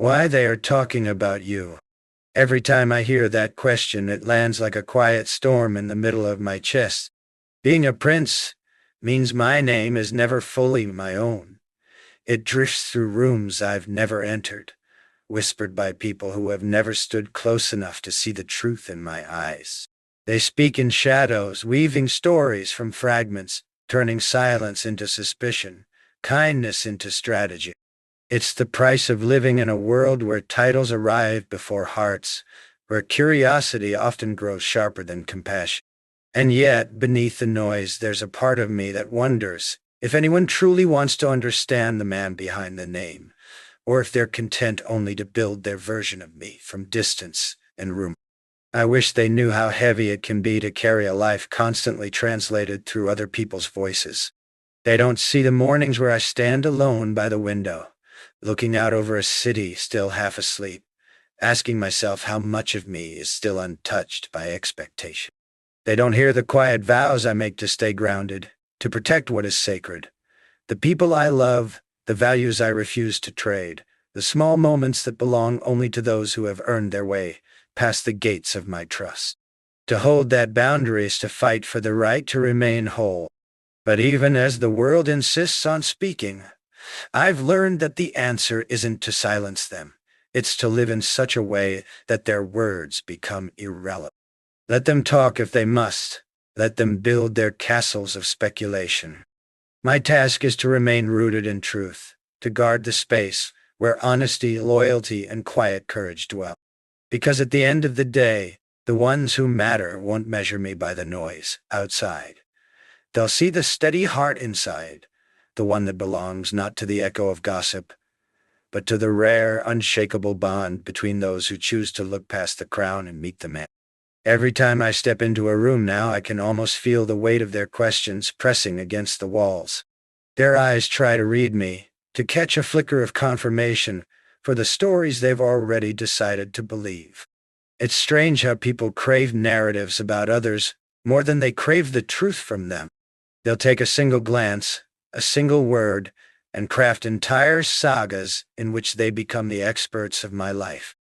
Why they are talking about you. Every time I hear that question, it lands like a quiet storm in the middle of my chest. Being a prince means my name is never fully my own. It drifts through rooms I've never entered, whispered by people who have never stood close enough to see the truth in my eyes. They speak in shadows, weaving stories from fragments, turning silence into suspicion, kindness into strategy. It's the price of living in a world where titles arrive before hearts, where curiosity often grows sharper than compassion. And yet, beneath the noise, there's a part of me that wonders if anyone truly wants to understand the man behind the name, or if they're content only to build their version of me from distance and rumor. I wish they knew how heavy it can be to carry a life constantly translated through other people's voices. They don't see the mornings where I stand alone by the window, looking out over a city still half asleep, asking myself how much of me is still untouched by expectation. They don't hear the quiet vows I make to stay grounded, to protect what is sacred. The people I love, the values I refuse to trade, the small moments that belong only to those who have earned their way past the gates of my trust. To hold that boundary is to fight for the right to remain whole. But even as the world insists on speaking, I've learned that the answer isn't to silence them. It's to live in such a way that their words become irrelevant. Let them talk if they must. Let them build their castles of speculation. My task is to remain rooted in truth, to guard the space where honesty, loyalty, and quiet courage dwell. Because at the end of the day, the ones who matter won't measure me by the noise outside. They'll see the steady heart inside, the one that belongs not to the echo of gossip, but to the rare, unshakable bond between those who choose to look past the crown and meet the man. Every time I step into a room now, I can almost feel the weight of their questions pressing against the walls. Their eyes try to read me, to catch a flicker of confirmation for the stories they've already decided to believe. It's strange how people crave narratives about others more than they crave the truth from them. They'll take a single glance, a single word, and craft entire sagas in which they become the experts of my life.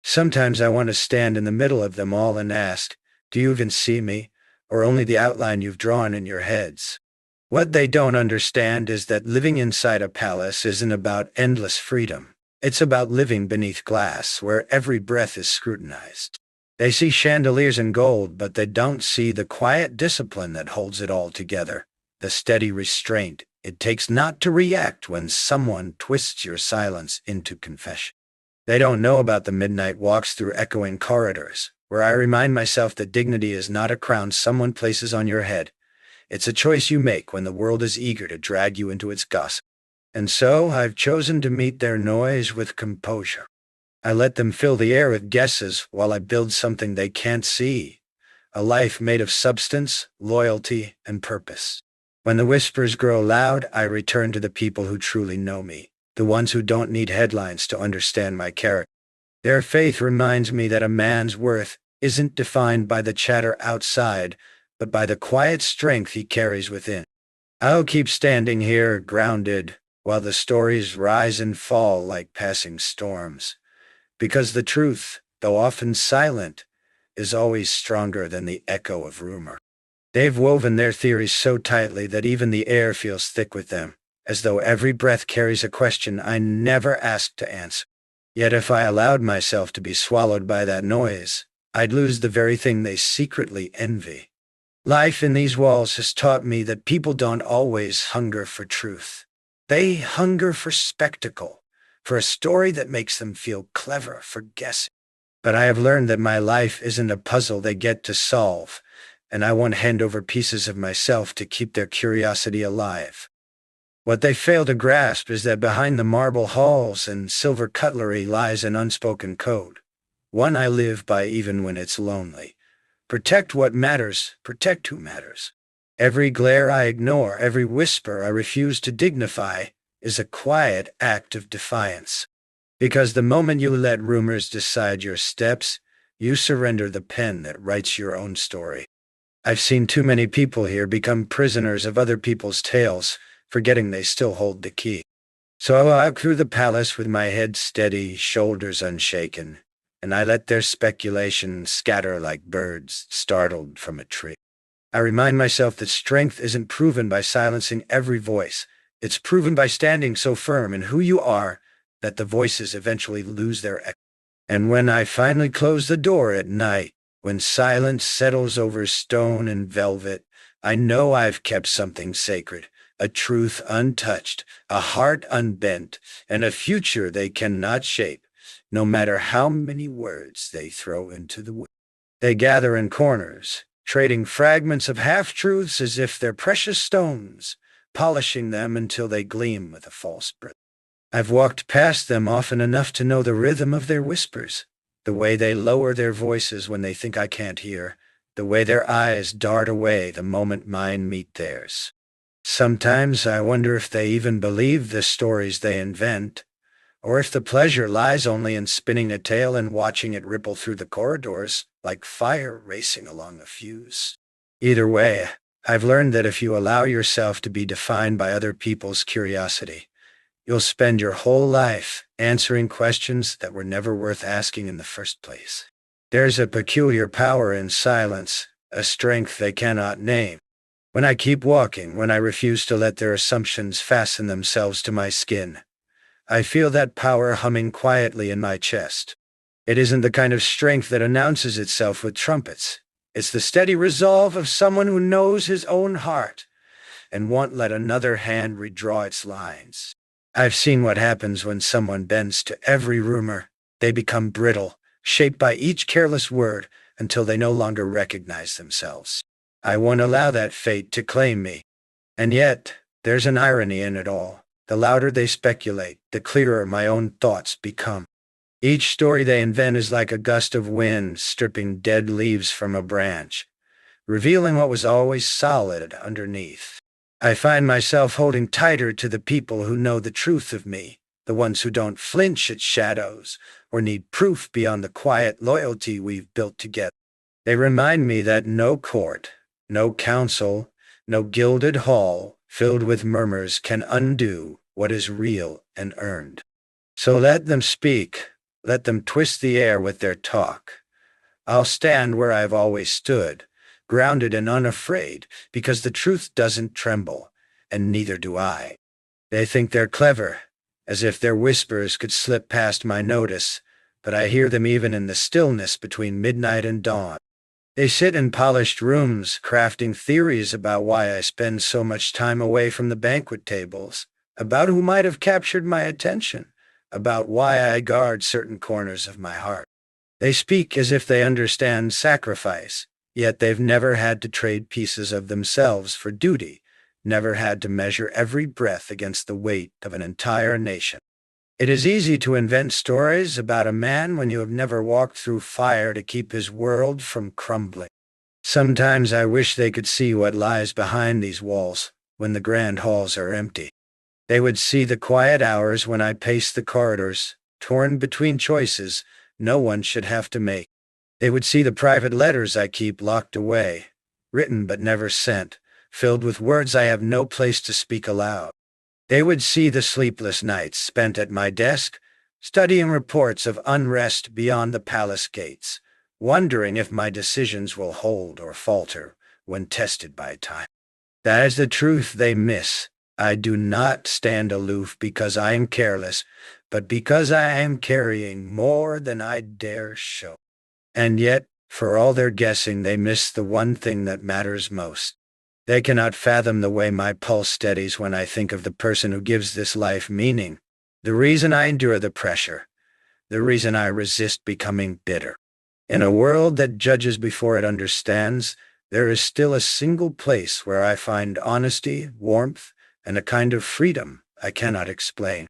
Sometimes I want to stand in the middle of them all and ask, do you even see me, or only the outline you've drawn in your heads? What they don't understand is that living inside a palace isn't about endless freedom. It's about living beneath glass, where every breath is scrutinized. They see chandeliers and gold, but they don't see the quiet discipline that holds it all together, the steady restraint it takes not to react when someone twists your silence into confession. They don't know about the midnight walks through echoing corridors, where I remind myself that dignity is not a crown someone places on your head. It's a choice you make when the world is eager to drag you into its gossip. And so I've chosen to meet their noise with composure. I let them fill the air with guesses while I build something they can't see, a life made of substance, loyalty, and purpose. When the whispers grow loud, I return to the people who truly know me, the ones who don't need headlines to understand my character. Their faith reminds me that a man's worth isn't defined by the chatter outside, but by the quiet strength he carries within. I'll keep standing here, grounded, while the stories rise and fall like passing storms. Because the truth, though often silent, is always stronger than the echo of rumor. They've woven their theories so tightly that even the air feels thick with them, as though every breath carries a question I never asked to answer. Yet if I allowed myself to be swallowed by that noise, I'd lose the very thing they secretly envy. Life in these walls has taught me that people don't always hunger for truth. They hunger for spectacle, for a story that makes them feel clever, for guessing. But I have learned that my life isn't a puzzle they get to solve, and I won't hand over pieces of myself to keep their curiosity alive. What they fail to grasp is that behind the marble halls and silver cutlery lies an unspoken code, one I live by even when it's lonely. Protect what matters, protect who matters. Every glare I ignore, every whisper I refuse to dignify, is a quiet act of defiance. Because the moment you let rumors decide your steps, you surrender the pen that writes your own story. I've seen too many people here become prisoners of other people's tales, forgetting they still hold the key. So I walk through the palace with my head steady, shoulders unshaken, and I let their speculations scatter like birds startled from a tree. I remind myself that strength isn't proven by silencing every voice. It's proven by standing so firm in who you are that the voices eventually lose their echo. And when I finally close the door at night, when silence settles over stone and velvet, I know I've kept something sacred, a truth untouched, a heart unbent, and a future they cannot shape, no matter how many words they throw into the wind. They gather in corners, trading fragments of half-truths as if they're precious stones, polishing them until they gleam with a false brilliance. I've walked past them often enough to know the rhythm of their whispers, the way they lower their voices when they think I can't hear, the way their eyes dart away the moment mine meet theirs. Sometimes I wonder if they even believe the stories they invent, or if the pleasure lies only in spinning a tale and watching it ripple through the corridors like fire racing along a fuse. Either way, I've learned that if you allow yourself to be defined by other people's curiosity, you'll spend your whole life answering questions that were never worth asking in the first place. There's a peculiar power in silence, a strength they cannot name. When I keep walking, when I refuse to let their assumptions fasten themselves to my skin, I feel that power humming quietly in my chest. It isn't the kind of strength that announces itself with trumpets. It's the steady resolve of someone who knows his own heart and won't let another hand redraw its lines. I've seen what happens when someone bends to every rumor. They become brittle, shaped by each careless word until they no longer recognize themselves. I won't allow that fate to claim me. And yet, there's an irony in it all. The louder they speculate, the clearer my own thoughts become. Each story they invent is like a gust of wind stripping dead leaves from a branch, revealing what was always solid underneath. I find myself holding tighter to the people who know the truth of me, the ones who don't flinch at shadows or need proof beyond the quiet loyalty we've built together. They remind me that no court, no council, no gilded hall filled with murmurs can undo what is real and earned. So let them speak, let them twist the air with their talk. I'll stand where I've always stood, grounded and unafraid, because the truth doesn't tremble, and neither do I. They think they're clever, as if their whispers could slip past my notice, but I hear them even in the stillness between midnight and dawn. They sit in polished rooms, crafting theories about why I spend so much time away from the banquet tables, about who might have captured my attention, about why I guard certain corners of my heart. They speak as if they understand sacrifice, yet they've never had to trade pieces of themselves for duty, never had to measure every breath against the weight of an entire nation. It is easy to invent stories about a man when you have never walked through fire to keep his world from crumbling. Sometimes I wish they could see what lies behind these walls when the grand halls are empty. They would see the quiet hours when I pace the corridors, torn between choices no one should have to make. They would see the private letters I keep locked away, written but never sent, filled with words I have no place to speak aloud. They would see the sleepless nights spent at my desk, studying reports of unrest beyond the palace gates, wondering if my decisions will hold or falter when tested by time. That is the truth they miss. I do not stand aloof because I am careless, but because I am carrying more than I dare show. And yet, for all their guessing, they miss the one thing that matters most. They cannot fathom the way my pulse steadies when I think of the person who gives this life meaning, the reason I endure the pressure, the reason I resist becoming bitter. In a world that judges before it understands, there is still a single place where I find honesty, warmth, and a kind of freedom I cannot explain.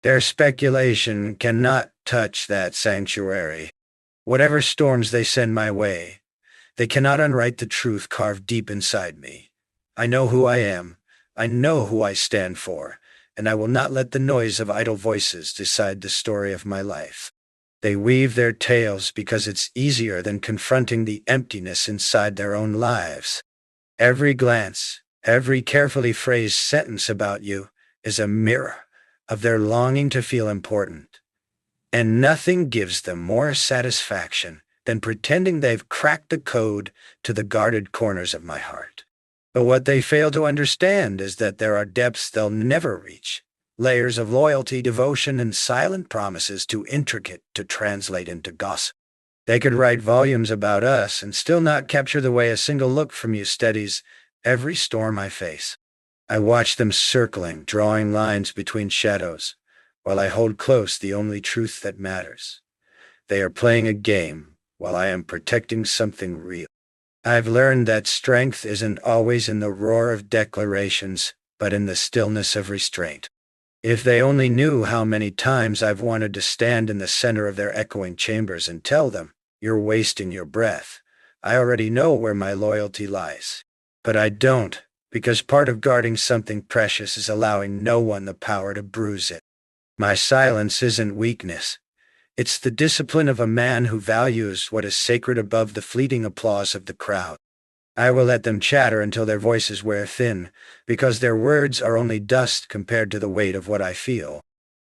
Their speculation cannot touch that sanctuary. Whatever storms they send my way, they cannot unwrite the truth carved deep inside me. I know who I am, I know who I stand for, and I will not let the noise of idle voices decide the story of my life. They weave their tales because it's easier than confronting the emptiness inside their own lives. Every glance, every carefully phrased sentence about you is a mirror of their longing to feel important. And nothing gives them more satisfaction than pretending they've cracked the code to the guarded corners of my heart. But what they fail to understand is that there are depths they'll never reach, layers of loyalty, devotion, and silent promises too intricate to translate into gossip. They could write volumes about us and still not capture the way a single look from you steadies every storm I face. I watch them circling, drawing lines between shadows, while I hold close the only truth that matters. They are playing a game, while I am protecting something real. I've learned that strength isn't always in the roar of declarations, but in the stillness of restraint. If they only knew how many times I've wanted to stand in the center of their echoing chambers and tell them, "You're wasting your breath. I already know where my loyalty lies." But I don't, because part of guarding something precious is allowing no one the power to bruise it. My silence isn't weakness. It's the discipline of a man who values what is sacred above the fleeting applause of the crowd. I will let them chatter until their voices wear thin, because their words are only dust compared to the weight of what I feel.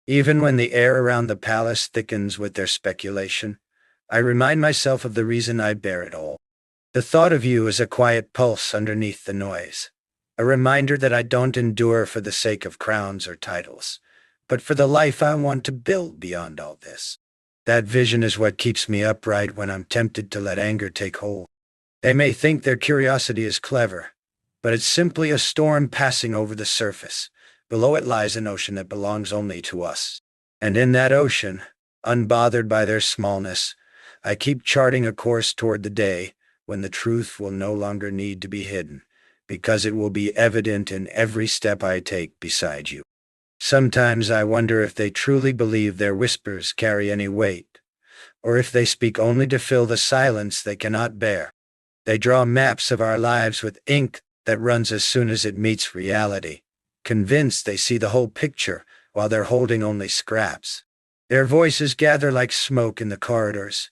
Even when the air around the palace thickens with their speculation, I remind myself of the reason I bear it all. The thought of you is a quiet pulse underneath the noise, a reminder that I don't endure for the sake of crowns or titles, but for the life I want to build beyond all this. That vision is what keeps me upright when I'm tempted to let anger take hold. They may think their curiosity is clever, but it's simply a storm passing over the surface. Below it lies an ocean that belongs only to us. And in that ocean, unbothered by their smallness, I keep charting a course toward the day when the truth will no longer need to be hidden, because it will be evident in every step I take beside you. Sometimes I wonder if they truly believe their whispers carry any weight, or if they speak only to fill the silence they cannot bear. They draw maps of our lives with ink that runs as soon as it meets reality, convinced they see the whole picture while they're holding only scraps. Their voices gather like smoke in the corridors,